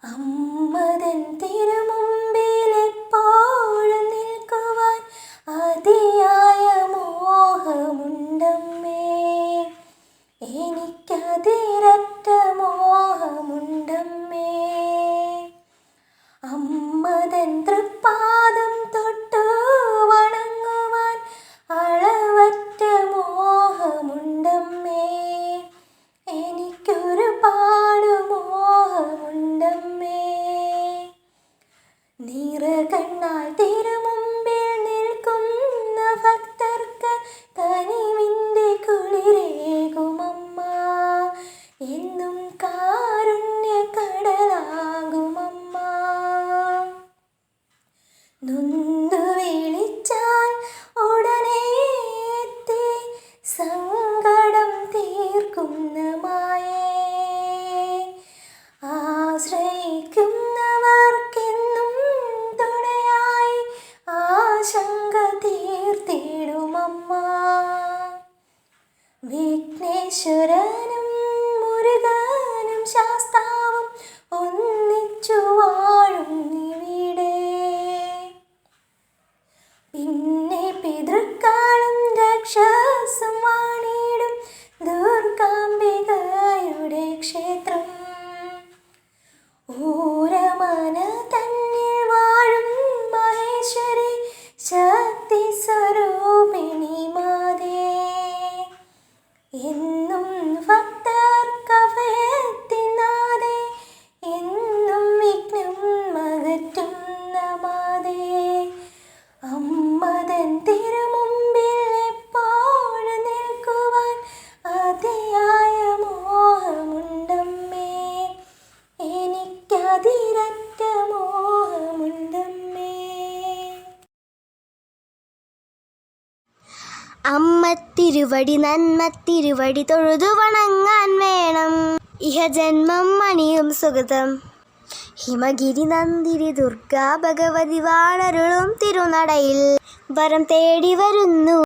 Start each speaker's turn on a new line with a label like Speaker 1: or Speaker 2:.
Speaker 1: അമ്മതൻ തിരുമുമ്പിലെപ്പോഴും നിൽക്കുവാൻ അതിയായ മോഹമുണ്ടമ്മേ, എനിക്കതിരറ്റ മോഹമുണ്ടമ്മേ. അമ്മതൻ തൃപ്പാദം തൊട്ടു വണങ്ങുവാൻ അളവറ്റ മോഹമുണ്ടമ്മേ, എനിക്കൊരുപാട് മോഹമുണ്ടമ്മേ. നിറകണ്ണാൽ തിരുമുമ്പിൽ നിൽക്കുന്ന ഭക്തർക്ക് കനിവിൻ്റെ കുളിരേകുമമ്മ, എന്നും കാരുണ്യക്കടലാകുമമ്മ. നൊന്തു വിളിച്ചാൽ ഉടനെ എത്തി സങ്കടം തീർക്കുന്ന മായേ, ആശ്രയിക്കുന്നവർക്കെന്നും തുണയായി ആശങ്ക തീർത്തിടുമമ്മ. വിഘ്നേശ്വരനും മുരുകനും ശാസ്താവും ഒന്നിച്ചു വാഴുന്നിവിടെ, പിന്നെ പിതൃക്കളും രക്ഷസും വാണിടും ദുർഗാംബികയുടെ ക്ഷേത്രം. ഊരമന തന്നിൽ വാഴും മഹേശ്വരി ശക്തി സ്വരൂപിണി മാതേ, എന്നും ഭക്തർക്കഭയത്തിനാഥേ, എന്നും വിഘ്നം അകറ്റുന്ന മാതേ. അമ്മതൻ തിരുമുമ്പിൽ എപ്പോഴും നിൽക്കുവാൻ അതിയായ മോഹമുണ്ടമ്മേ, എനിക്കതിരറ്റ മോഹമുണ്ടമ്മേ.
Speaker 2: അമ്മത്തിരുവടി നന്മത്തിരുവടി തൊഴുതു വണങ്ങാൻ വേണം, ഇഹജന്മം അണിയും സുഗതം. ഹിമഗിരി നന്ദിരി ദുർഗാ ഭഗവതി വാണരുളും തിരുനടയിൽ വരം തേടി വരുന്നു.